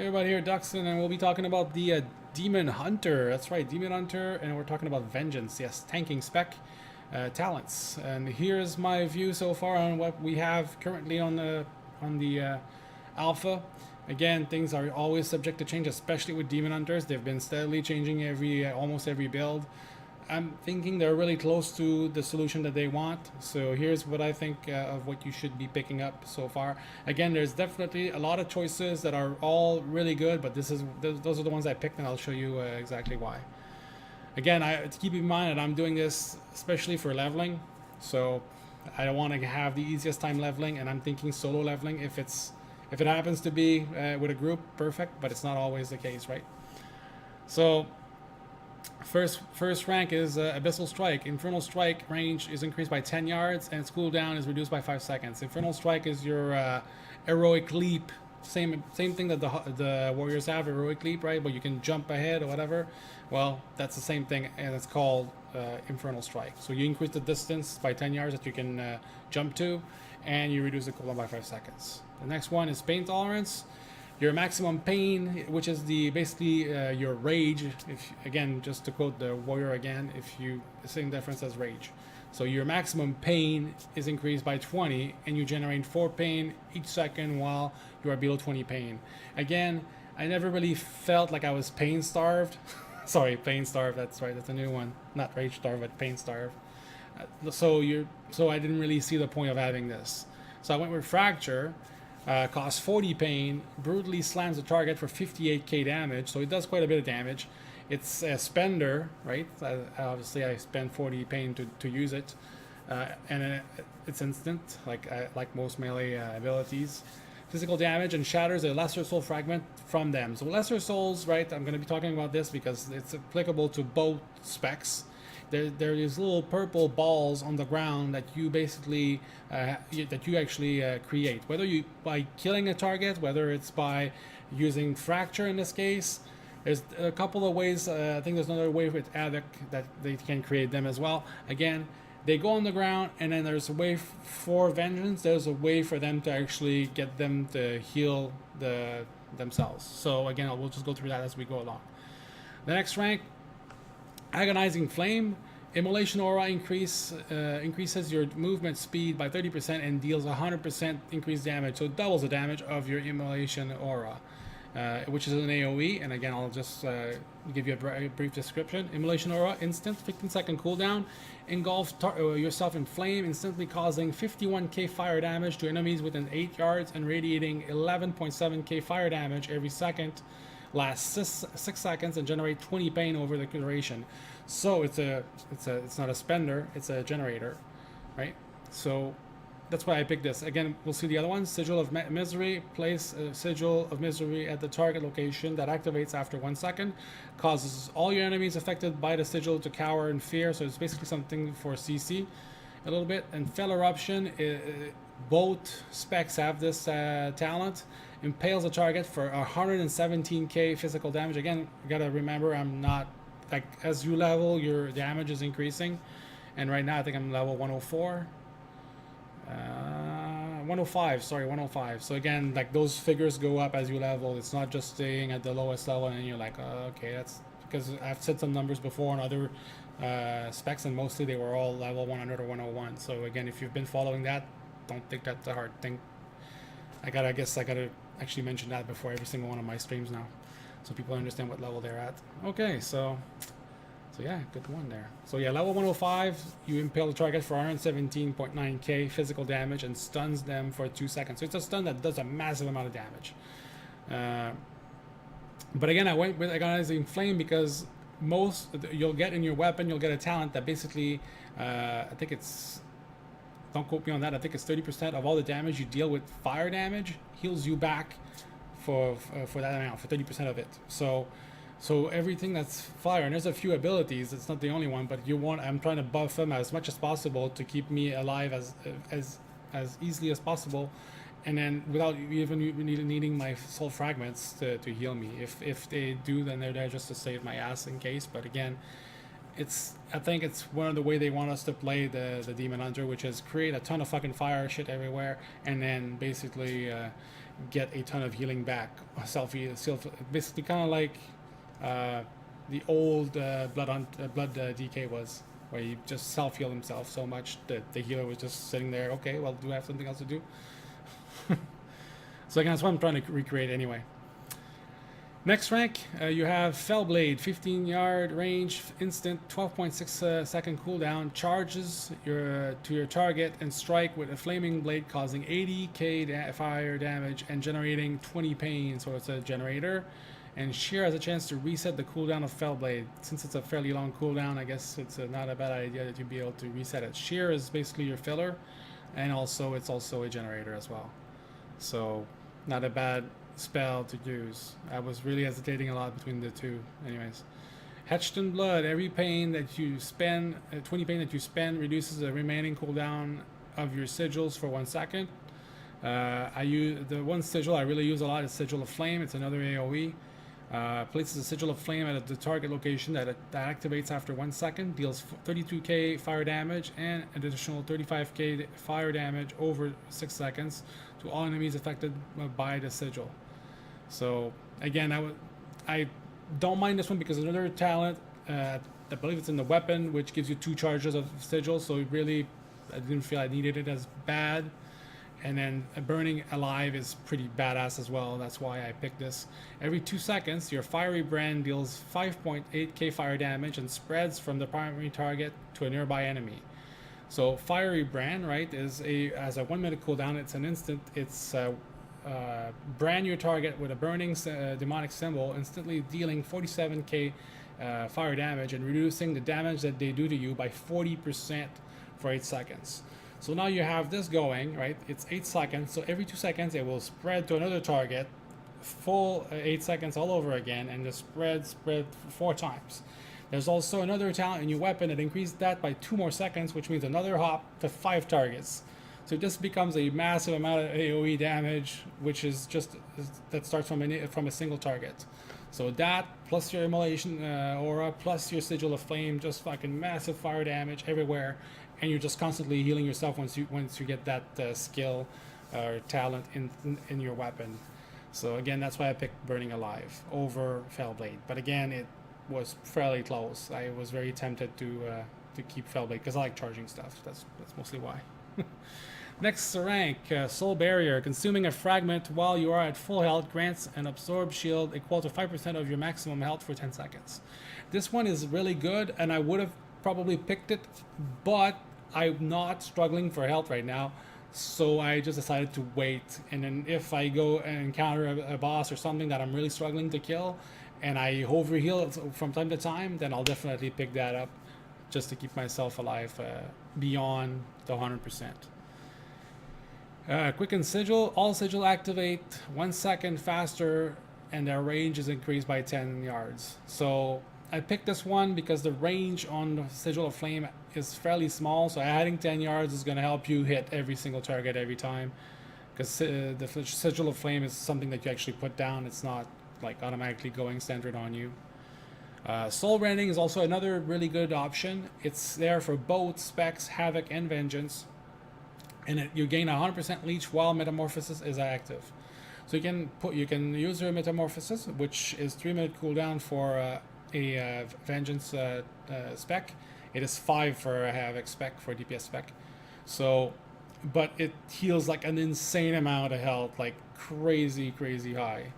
Hey everybody, here DXUN, and we'll be talking about the Demon Hunter. That's right, Demon Hunter, and we're talking about Vengeance. Yes, tanking spec talents. And here's my view so far on what we have currently on the alpha. Again, things are always subject to change, especially with Demon Hunters. They've been steadily changing almost every build. I'm thinking they're really close to the solution that they want. So here's what I think of what you should be picking up so far. Again, there's definitely a lot of choices that are all really good, but those are the ones I picked, and I'll show you exactly why. Again, to keep in mind that I'm doing this especially for leveling, so I don't want to have the easiest time leveling, and I'm thinking solo leveling. If it happens to be with a group, perfect, but it's not always the case, right? So First rank is Abyssal Strike. Infernal Strike range is increased by 10 yards, and its cooldown is reduced by 5 seconds. Infernal Strike is your heroic leap. Same thing that the warriors have, heroic leap, right? But you can jump ahead or whatever. Well, that's the same thing, and it's called Infernal Strike. So you increase the distance by 10 yards that you can jump to, and you reduce the cooldown by 5 seconds. The next one is Pain Tolerance. Your maximum pain, which is basically your rage. Again, just to quote the warrior again, the same difference as rage. So your maximum pain is increased by 20, and you generate 4 pain each second while you are below 20 pain. Again, I never really felt like I was pain starved. Sorry, pain starved. That's right. That's a new one. Not rage starved, but pain starved. So I didn't really see the point of having this. So I went with Fracture. Costs 40 pain, brutally slams the target for 58k damage, so it does quite a bit of damage. It's a spender, right? Obviously I spend 40 pain to use it, and it's instant, like most melee abilities. Physical damage, and shatters a lesser soul fragment from them. So lesser souls, right? I'm going to be talking about this because it's applicable to both specs. There are these little purple balls on the ground that you basically create, whether by killing a target, whether it's by using Fracture in this case. There's a couple of ways. I think there's another way with Havoc that they can create them as well. Again, they go on the ground, and then there's a way for Vengeance. There's a way for them to actually get them to heal themselves. So again, we'll just go through that as we go along. The next rank, Agonizing Flame. Immolation Aura increases your movement speed by 30% and deals 100% increased damage. So it doubles the damage of your Immolation Aura, which is an AoE. And again, I'll just give you a brief description. Immolation Aura, instant, 15-second cooldown. Engulf yourself in flame, instantly causing 51k fire damage to enemies within 8 yards and radiating 11.7k fire damage every second. Lasts 6 seconds and generate 20 pain over the duration. So it's not a spender, it's a generator, right? So that's why I picked this. Again, we'll see the other ones. Sigil of Misery. Place a Sigil of Misery at the target location that activates after 1 second. Causes all your enemies affected by the sigil to cower in fear. So it's basically something for CC a little bit. And Fell Eruption. Both specs have this talent. Impales a target for 117k physical damage. Again, you gotta remember, I'm not, like, as you level, your damage is increasing, and right now I think I'm level 104. 105, sorry, 105. So again, like, those figures go up as you level. It's not just staying at the lowest level and you're like, okay, that's because I've said some numbers before on other specs, and mostly they were all level 100 or 101. So again, if you've been following that, don't think that's a hard thing. I guess I gotta actually mention that before every single one of my streams now, so people understand what level they're at. Okay, so yeah, good one there. So yeah, level 105, you impale the target for 117.9k physical damage and stuns them for 2 seconds. So it's a stun that does a massive amount of damage. But again, I went with Agonizing Flame because you'll get in your weapon, you'll get a talent that basically, I think it's, don't quote me on that, I think it's 30% of all the damage you deal with fire damage heals you back for that amount, for 30% of it. So everything that's fire, and there's a few abilities, it's not the only one, but I'm trying to buff them as much as possible to keep me alive as easily as possible, and then without even needing my soul fragments to heal me. If they do, then they're there just to save my ass in case. But again, I think it's one of the way they want us to play the Demon Hunter, which is create a ton of fucking fire shit everywhere, and then basically get a ton of healing back. Basically kind of like the old blood DK was, where he just self-healed himself so much that the healer was just sitting there. Okay, well, do I have something else to do? So again, that's what I'm trying to recreate anyway. Next rank, you have Fellblade, 15-yard range, instant, 12.6 second cooldown, charges to your target and strike with a flaming blade, causing 80k fire damage and generating 20 pain. So it's a generator. And Sheer has a chance to reset the cooldown of Fellblade. Since it's a fairly long cooldown, I guess it's not a bad idea that you'd be able to reset it. Sheer is basically your filler, and also it's also a generator as well. So not a bad spell to use. I was really hesitating a lot between the two. Anyways, Hatched in Blood. Every pain that you spend, 20 pain that you spend, reduces the remaining cooldown of your sigils for 1 second. I use the one sigil I really use a lot is Sigil of Flame. It's another AOE. Places a Sigil of Flame at the target location that activates after 1 second, deals 32k fire damage and an additional 35k fire damage over 6 seconds to all enemies affected by the sigil. So again, I don't mind this one because another talent, I believe it's in the weapon, which gives you 2 charges of sigil. So really, I didn't feel I needed it as bad. And then burning alive is pretty badass as well. That's why I picked this. Every 2 seconds, your fiery brand deals 5.8k fire damage and spreads from the primary target to a nearby enemy. So fiery brand, right, has a 1 minute cooldown. It's an instant. It's brand your target with a burning demonic symbol, instantly dealing 47k fire damage and reducing the damage that they do to you by 40% for 8 seconds. So now you have this going, right? It's 8 seconds, so every 2 seconds it will spread to another target, full 8 seconds all over again, and just spread 4 times. There's also another talent in your weapon that increases that by 2 more seconds, which means another hop to 5 targets. So this becomes a massive amount of AoE damage, which is just that starts from a single target. So that plus your immolation aura plus your Sigil of Flame, just fucking massive fire damage everywhere, and you're just constantly healing yourself once you get that skill or talent in your weapon. So again, that's why I picked Burning Alive over Fellblade. But again, it was fairly close. I was very tempted to keep Fellblade because I like charging stuff. That's mostly why. Next rank, Soul Barrier. Consuming a fragment while you are at full health grants an absorb shield equal to 5% of your maximum health for 10 seconds. This one is really good, and I would have probably picked it, but I'm not struggling for health right now, so I just decided to wait. And then if I go and encounter a boss or something that I'm really struggling to kill, and I overheal from time to time, then I'll definitely pick that up just to keep myself alive beyond the 100%. Quicken Sigil. All Sigil activate 1 second faster, and their range is increased by 10 yards. So I picked this one because the range on the Sigil of Flame is fairly small, so adding 10 yards is going to help you hit every single target every time, because the Sigil of Flame is something that you actually put down. It's not like automatically going centered on you. Soul Rending is also another really good option. It's there for both Specs, Havoc, and Vengeance, and you gain 100% leech while Metamorphosis is active. So you can use your Metamorphosis, which is 3-minute cooldown for a Vengeance spec. It is 5 for a Havoc spec, for a DPS spec. So, but it heals like an insane amount of health, like crazy high.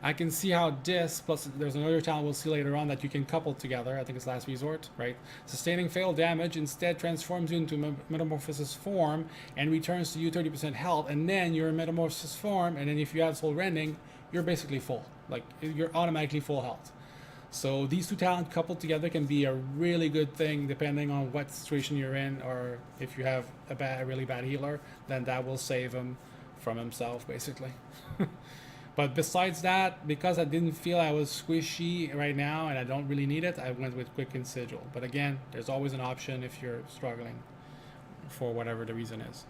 I can see how this, plus there's another talent we'll see later on that you can couple together. I think it's Last Resort, right? Sustaining failed damage instead transforms you into Metamorphosis form and returns to you 30% health, and then you're in Metamorphosis form, and then if you have Soul Rending, you're basically full. Like, you're automatically full health. So these two talents coupled together can be a really good thing depending on what situation you're in, or if you have a really bad healer, then that will save him from himself, basically. But besides that, because I didn't feel I was squishy right now and I don't really need it, I went with Quicken Sigil. But again, there's always an option if you're struggling for whatever the reason is.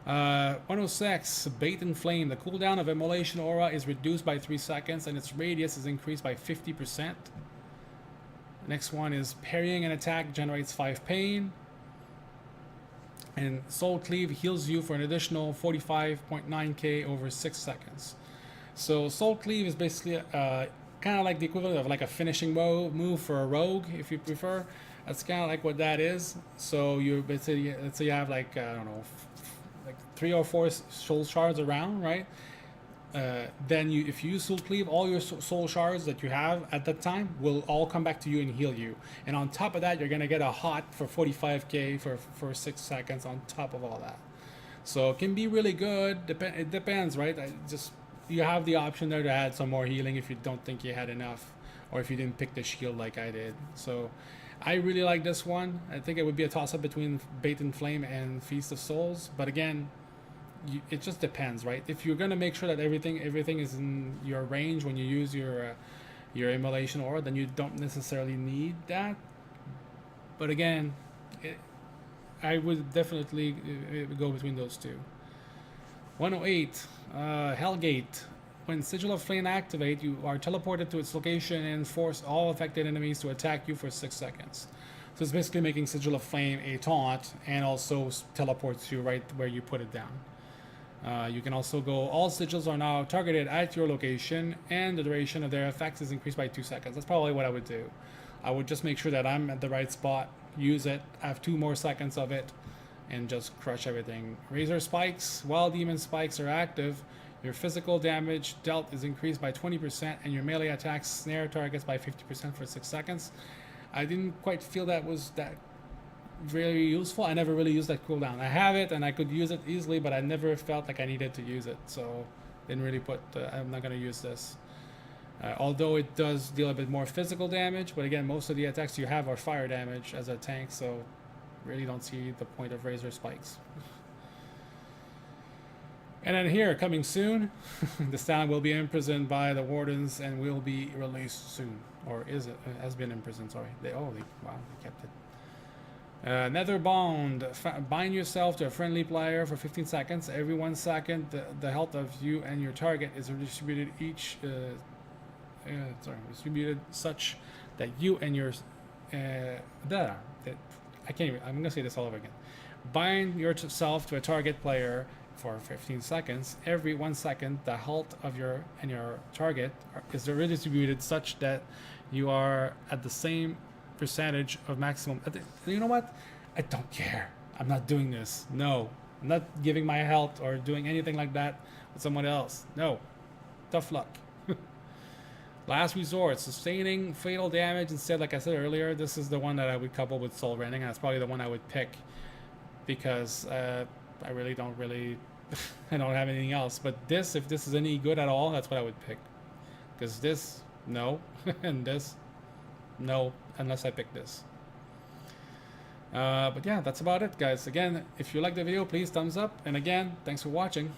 106, Bait and Flame. The cooldown of Immolation Aura is reduced by 3 seconds and its radius is increased by 50%. Next one is Parrying an attack generates 5 pain. And Soul Cleave heals you for an additional 45.9k over 6 seconds. So Soul Cleave is basically kind of like the equivalent of like a finishing move for a rogue, if you prefer. That's kind of like what that is. So you basically, let's say you have like, I don't know, like 3 or 4 soul shards around, right? Then if you use Soul Cleave, all your soul shards that you have at that time will all come back to you and heal you. And on top of that, you're gonna get a hot for 45k for 6 seconds on top of all that. So it can be really good. It depends, right? You have the option there to add some more healing if you don't think you had enough, or if you didn't pick the shield like I did. So I really like this one. I think it would be a toss-up between Bait and Flame and Feast of Souls. But again, it just depends, right? If you're gonna make sure that everything is in your range when you use your immolation aura, then you don't necessarily need that. But again, I would definitely go between those two. 108, Hellgate. When Sigil of Flame activate, you are teleported to its location and force all affected enemies to attack you for 6 seconds. So it's basically making Sigil of Flame a taunt and also teleports you right where you put it down. You can also go, all sigils are now targeted at your location and the duration of their effects is increased by 2 seconds. That's probably what I would do. I would just make sure that I'm at the right spot, use it, have 2 more seconds of it, and just crush everything. Razor Spikes. While Demon Spikes are active, your physical damage dealt is increased by 20% and your melee attacks snare targets by 50% for 6 seconds. I didn't quite feel that was that very useful. I never really used that cooldown. I have it and I could use it easily, but I never felt like I needed to use it, so didn't really put I'm not going to use this. Although it does deal a bit more physical damage, but again, most of the attacks you have are fire damage as a tank, so really don't see the point of Razor Spikes. And then here, coming soon, this town will be imprisoned by the wardens and will be released soon. Or is it? Has been imprisoned, sorry. Wow, they kept it. Nether Bond. Bind yourself to a friendly player for 15 seconds. Every 1 second, the health of you and your target is distributed distributed such that you and your I can't even, I'm gonna say this all over again. Bind yourself to a target player for 15 seconds. Every 1 second, the health of your target is redistributed such that you are at the same percentage of maximum. You know what? I don't care. I'm not doing this. No, I'm not giving my health or doing anything like that with someone else. No, tough luck. Last resort, sustaining fatal damage instead. Like I said earlier, this is the one that I would couple with soul rending, and that's probably the one I would pick because I really don't I don't have anything else. But this, if this is any good at all, that's what I would pick. Because this, no, and this, no, unless I pick this. But yeah, that's about it, guys. Again, if you like the video, please thumbs up. And again, thanks for watching.